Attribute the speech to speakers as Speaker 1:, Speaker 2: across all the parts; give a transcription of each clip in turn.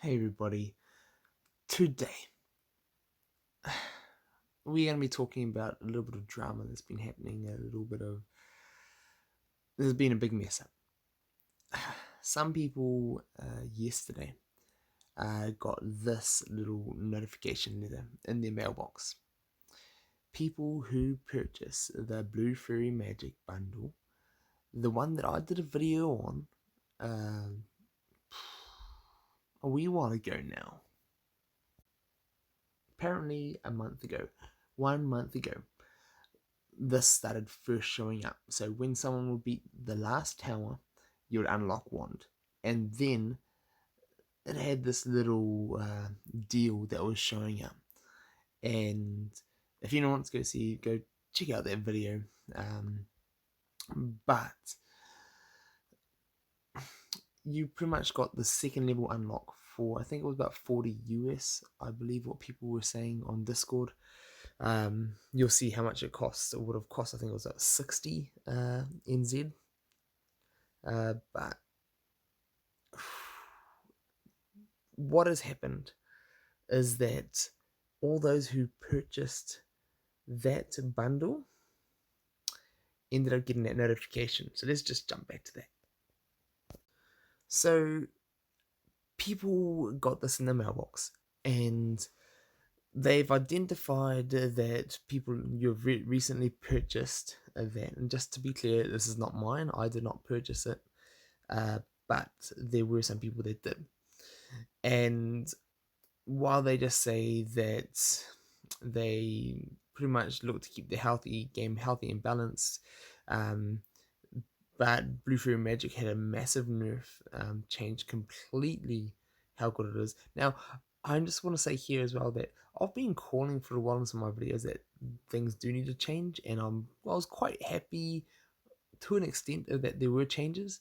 Speaker 1: Hey everybody, today we're going to be talking about a little bit of drama that's been happening, there's been a big mess up. Some people yesterday got this little notification letter in their mailbox. People who purchase the Blue Fairy Magic bundle, the one that I did a video on a wee while ago now, apparently a month ago, 1 month ago, this started first showing up. So when someone would beat the last tower, you would unlock wand. And then it had this little deal that was showing up. And if anyone wants to go check out that video. But you pretty much got the second level unlock for, I think it was about 40 US, I believe what people were saying on Discord. You'll see how much it costs. It would have cost, I think it was about 60 NZ. But what has happened is that all those who purchased that bundle ended up getting that notification. So let's just jump back to that. So people got this in the mailbox, and they've identified that people you've recently purchased that. And just to be clear, this is not mine. I did not purchase it, but there were some people that did. And while they just say that they pretty much look to keep the game healthy and balanced, but Blue Fairy Magic had a massive nerf, changed completely how good it is. Now, I just want to say here as well that I've been calling for a while in some of my videos that things do need to change, and I was quite happy to an extent that there were changes.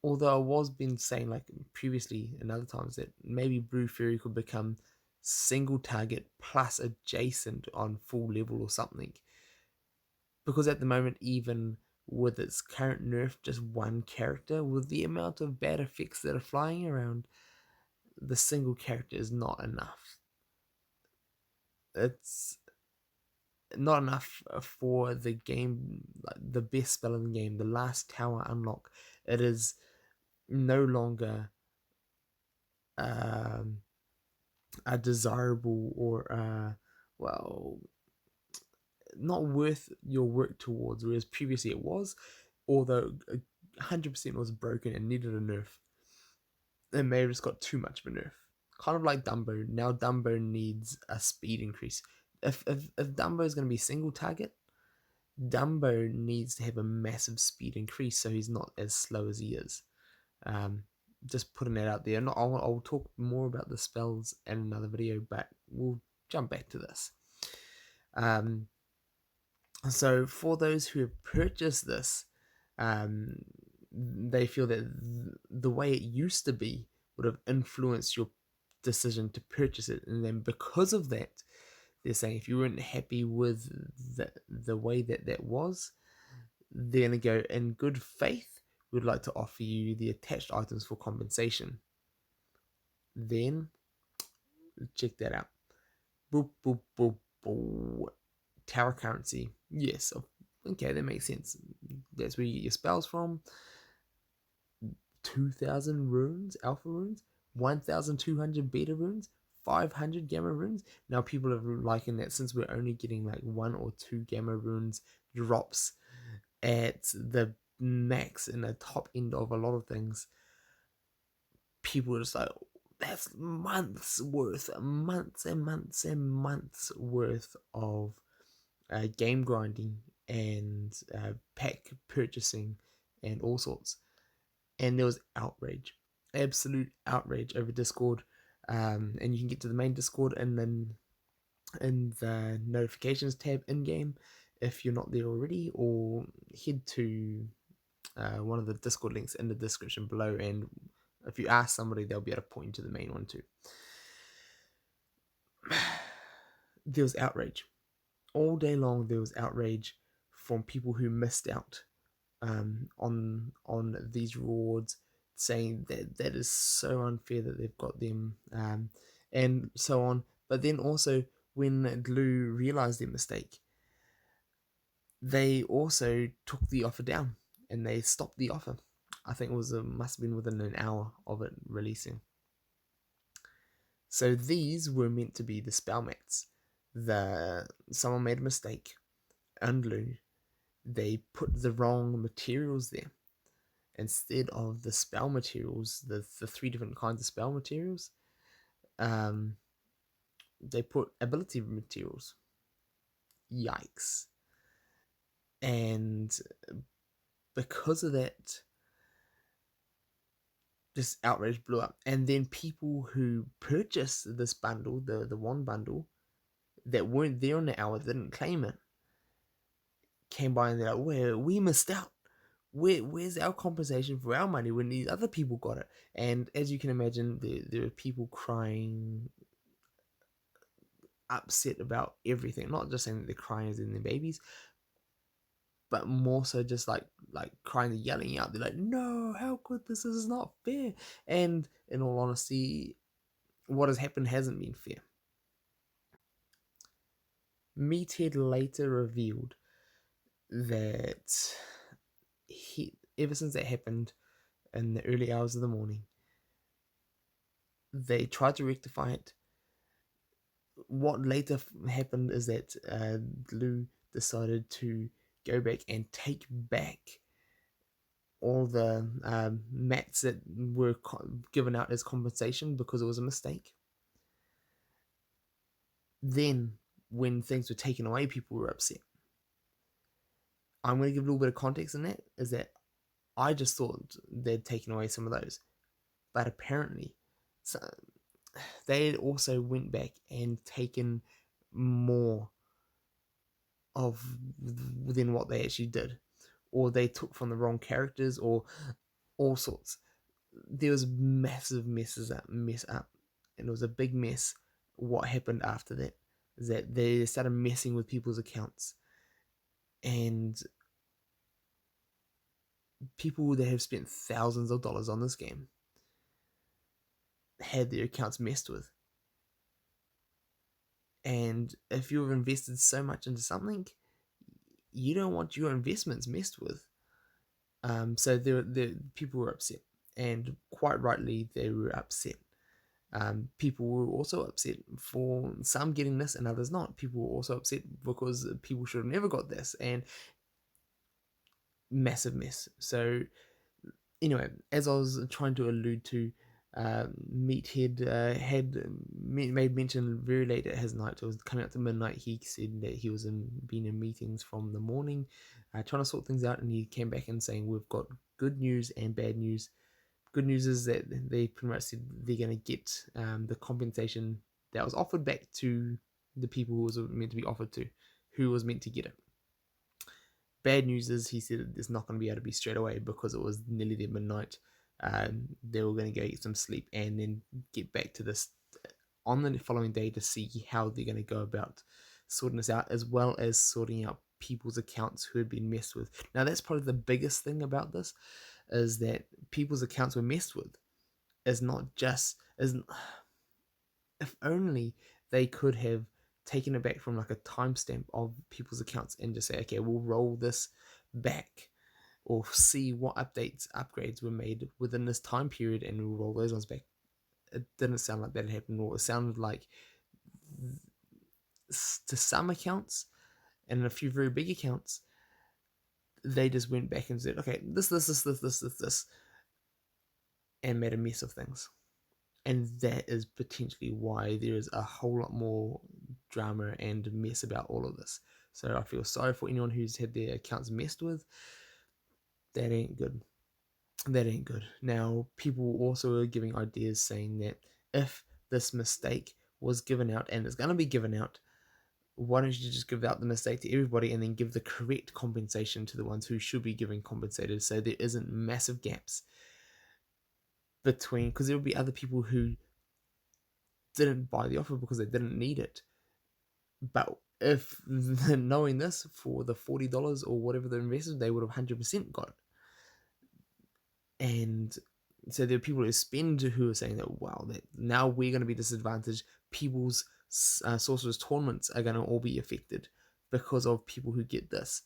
Speaker 1: Although I was been saying like previously and other times that maybe Blue Fairy could become single target plus adjacent on full level or something. Because at the moment, even with its current nerf, just one character, with the amount of bad effects that are flying around, the single character is not enough. It's not enough for the game, the best spell in the game, the last tower unlock. It is no longer a desirable or well, not worth your work towards, whereas previously it was, although 100% was broken and needed a nerf. It may have just got too much of a nerf. Kind of like Dumbo. Now Dumbo needs a speed increase. If Dumbo is going to be single target, Dumbo needs to have a massive speed increase so he's not as slow as he is. Just putting that out there. I'll talk more about the spells in another video, but we'll jump back to this. So for those who have purchased this, they feel that the way it used to be would have influenced your decision to purchase it, and then because of that, they're saying if you weren't happy with the way that was, they're going to go, in good faith, we'd like to offer you the attached items for compensation. Then check that out. Boop, boop, boop, boop. Tower currency. Yes, okay, that makes sense. That's where you get your spells from. 2,000 runes, alpha runes, 1,200 beta runes, 500 gamma runes. Now people are liking that, since we're only getting like 1 or 2 gamma runes drops at the max in the top end of a lot of things. People are just like, that's months worth, months and months and months worth of game grinding and pack purchasing and all sorts. And there was outrage, absolute outrage over Discord. And you can get to the main Discord and then in the notifications tab in game if you're not there already, or head to one of the Discord links in the description below, and if you ask somebody, they'll be able to point to the main one too. There was outrage all day long. There was outrage from people who missed out on these rewards, saying that that is so unfair that they've got them, and so on. But then also, when Glue realized their mistake, they also took the offer down and they stopped the offer. I think it was must have been within an hour of it releasing. So these were meant to be the spell mats. Someone made a mistake, unglued. They put the wrong materials there instead of the spell materials, the three different kinds of spell materials. They put ability materials. Yikes! And because of that, this outrage blew up. And then people who purchased this bundle, the one bundle, that weren't there on the hour, didn't claim it, came by and they're like, "Where we missed out. Where's our compensation for our money when these other people got it?" And as you can imagine, there are people crying, upset about everything. Not just saying that they're crying as in their babies, but more so just like crying and yelling out. They're like, "No, how could this? This is not fair." And in all honesty, what has happened hasn't been fair. Meathead later revealed that ever since that happened in the early hours of the morning, they tried to rectify it. What later happened is that Glue decided to go back and take back all the mats that were given out as compensation because it was a mistake. Then, when things were taken away, people were upset. I'm going to give a little bit of context in that, is that I just thought they'd taken away some of those. But apparently, so they had also went back and taken more of than what they actually did. Or they took from the wrong characters, or all sorts. There was massive mess up. And it was a big mess. What happened after that is that they started messing with people's accounts. And people that have spent thousands of dollars on this game had their accounts messed with. And if you've invested so much into something, you don't want your investments messed with. So the people were upset, and quite rightly they were upset. People were also upset for some getting this and others not. People were also upset because people should have never got this, and massive mess. So anyway, as I was trying to allude to, Meathead had made mention very late at his night. It was coming up to midnight. He said that he was been in meetings from the morning, trying to sort things out, and he came back and saying, "We've got good news and bad news. Good news is that they pretty much said they're going to get the compensation that was offered back to the people who was meant to be offered to, who was meant to get it. Bad news is he said it's not going to be able to be straight away because it was nearly their midnight. They were going to go get some sleep and then get back to this on the following day to see how they're going to go about sorting this out, as well as sorting out people's accounts who had been messed with. Now that's probably the biggest thing about this, is that people's accounts were messed with. Is not just as if only they could have taken it back from like a timestamp of people's accounts and just say, okay, we'll roll this back, or see what upgrades were made within this time period and we'll roll those ones back. It didn't sound like that had happened, or it sounded like to some accounts and a few very big accounts, they just went back and said, okay, this, and made a mess of things. And that is potentially why there is a whole lot more drama and mess about all of this. So I feel sorry for anyone who's had their accounts messed with. That ain't good. That ain't good. Now, people also are giving ideas saying that if this mistake was given out and it's going to be given out, why don't you just give out the mistake to everybody and then give the correct compensation to the ones who should be giving compensated, so there isn't massive gaps between, because there will be other people who didn't buy the offer because they didn't need it. But if knowing this, for the $40 or whatever they invested, they would have 100% got it. And So there are people who spend who are saying that, wow, that now we're going to be disadvantaged. People's sorcerers tournaments are going to all be affected because of people who get this,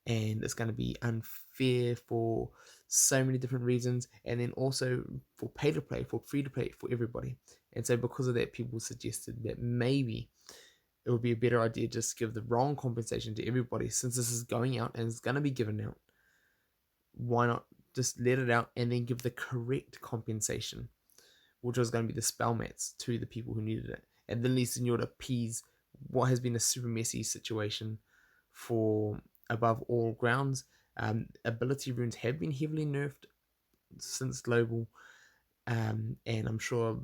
Speaker 1: and it's going to be unfair for so many different reasons, and then also for pay to play, for free to play, for everybody. And so because of that, people suggested that maybe it would be a better idea just to give the wrong compensation to everybody, since this is going out and it's going to be given out. Why not just let it out and then give the correct compensation, which was going to be the spell mats, to the people who needed it, at the least in order to appease what has been a super messy situation for Above All Grounds. Ability runes have been heavily nerfed since global, and I'm sure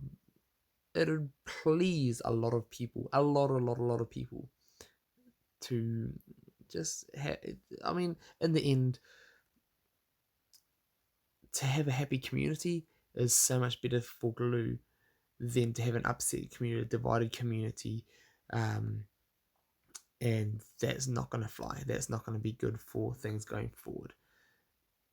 Speaker 1: it would please a lot of people, a lot of people, to just I mean, in the end, to have a happy community is so much better for glue than to have an upset community, a divided community, um, and that's not going to fly. That's not going to be good for things going forward.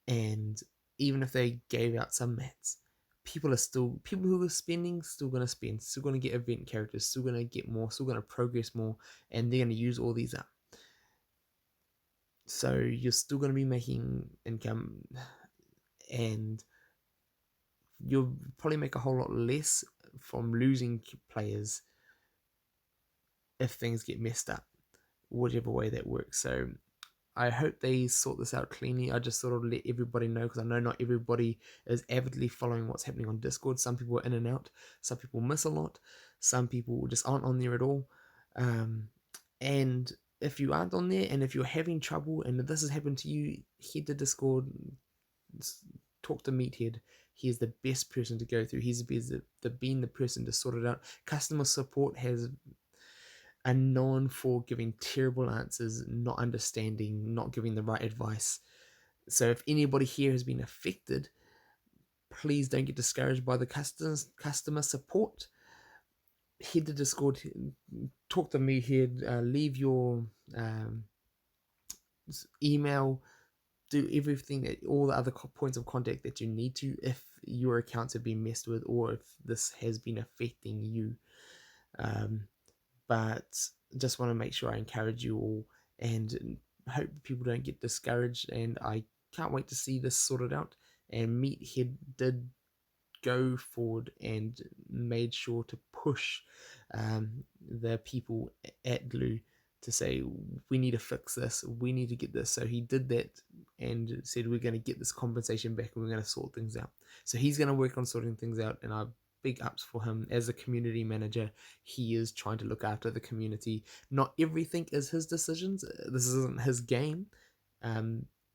Speaker 1: And even if they gave out some mats, people who are spending still going to spend, still going to get event characters, still going to get more, still going to progress more, and they're going to use all these up. So you're still going to be making income, and you'll probably make a whole lot less from losing players if things get messed up, whichever way that works. So I hope they sort this out cleanly. I just sort of let everybody know, because I know not everybody is avidly following what's happening on Discord. Some people are in and out. Some people miss a lot. Some people just aren't on there at all. And if you aren't on there, and if you're having trouble and if this has happened to you, head to Discord, talk to Meathead. He is the best person to go through. He's been the person to sort it out. Customer support are known for giving terrible answers, not understanding, not giving the right advice. So if anybody here has been affected, please don't get discouraged by the customer support. Head to Discord, talk to me here, leave your email, do everything, that all the other points of contact that you need to, if your accounts have been messed with or if this has been affecting you. But just want to make sure I encourage you all, and hope people don't get discouraged, and I can't wait to see this sorted out. And Meathead did go forward and made sure to push the people at Glue to say, we need to fix this, we need to get this. So he did that and said, we're going to get this compensation back and we're going to sort things out. So he's going to work on sorting things out, and I big ups for him as a community manager. He is trying to look after the community. Not everything is his decisions. This isn't his game,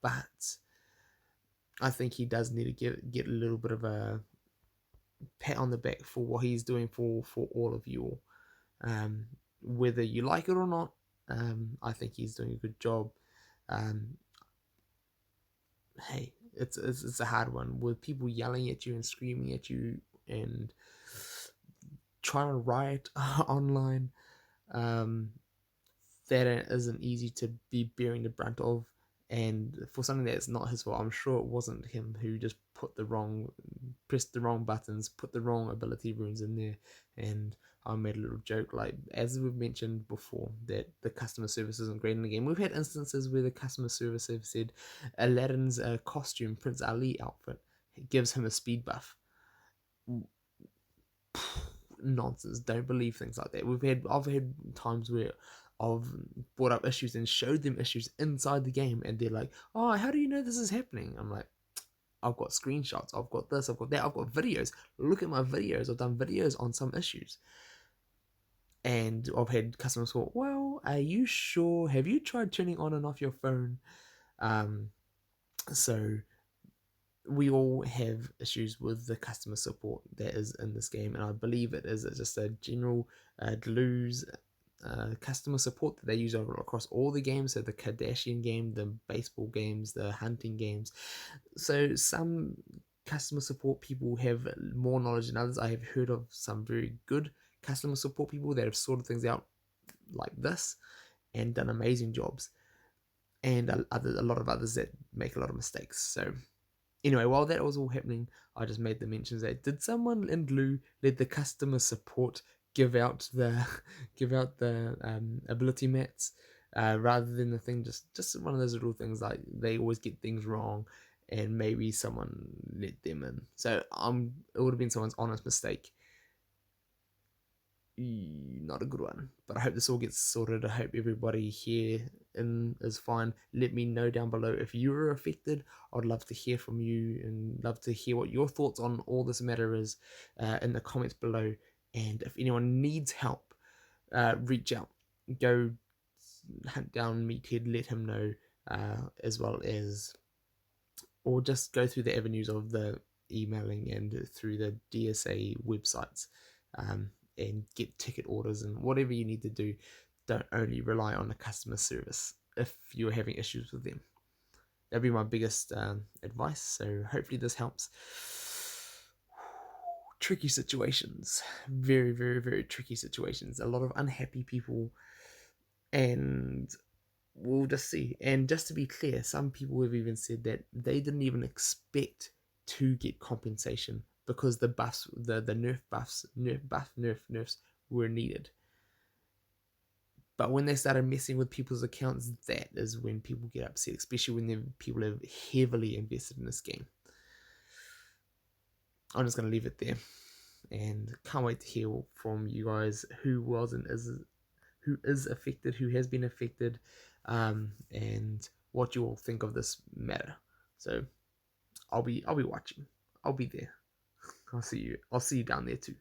Speaker 1: but I think he does need to get a little bit of a pat on the back for what he's doing for all of you all. Whether you like it or not, I think he's doing a good job. Hey, it's a hard one with people yelling at you and screaming at you and trying to riot online. That isn't easy to be bearing the brunt of, and for something that's not his fault. I'm sure it wasn't him who just pressed the wrong buttons, put the wrong ability runes in there. And I made a little joke, like, as we've mentioned before, that the customer service isn't great in the game. We've had instances where the customer service have said Aladdin's costume, Prince Ali outfit, gives him a speed buff. Nonsense. Don't believe things like that. I've had times where I've brought up issues and showed them issues inside the game, and they're like, oh, how do you know this is happening? I'm like, I've got screenshots, I've got this, I've got that, I've got videos. Look at my videos. I've done videos on some issues. And I've had customers go, well, are you sure? Have you tried turning on and off your phone? So we all have issues with the customer support that is in this game, and I believe it is just a general Glue's customer support that they use across all the games. So the Kardashian game, the baseball games, the hunting games. So some customer support people have more knowledge than others. I have heard of some very good customer support people that have sorted things out like this and done amazing jobs, and a lot of others that make a lot of mistakes. So Anyway, while that was all happening, I just made the mentions that did someone in Blue let the customer support give out the ability mats rather than the thing, just one of those little things, like they always get things wrong, and maybe someone let them in. So it would have been someone's honest mistake. Not a good one, but I hope this all gets sorted. I hope everybody here is fine. Let me know down below if you were affected. I'd love to hear from you and love to hear what your thoughts on all this matter is in the comments below. And if anyone needs help, reach out. Go hunt down Meathead, let him know, as well as, or just go through the avenues of the emailing and through the DSA websites, and get ticket orders and whatever you need to do. Don't only rely on the customer service if you're having issues with them. That'd be my biggest advice. So hopefully this helps. Tricky situations, very, very, very tricky situations. A lot of unhappy people, and we'll just see. And just to be clear, some people have even said that they didn't even expect to get compensation because the buffs, the nerfs were needed. But when they started messing with people's accounts, that is when people get upset, especially when people have heavily invested in this game. I'm just going to leave it there, and can't wait to hear from you guys who is affected, who has been affected, and what you all think of this matter. So I'll be watching. I'll be there. I'll see you down there too.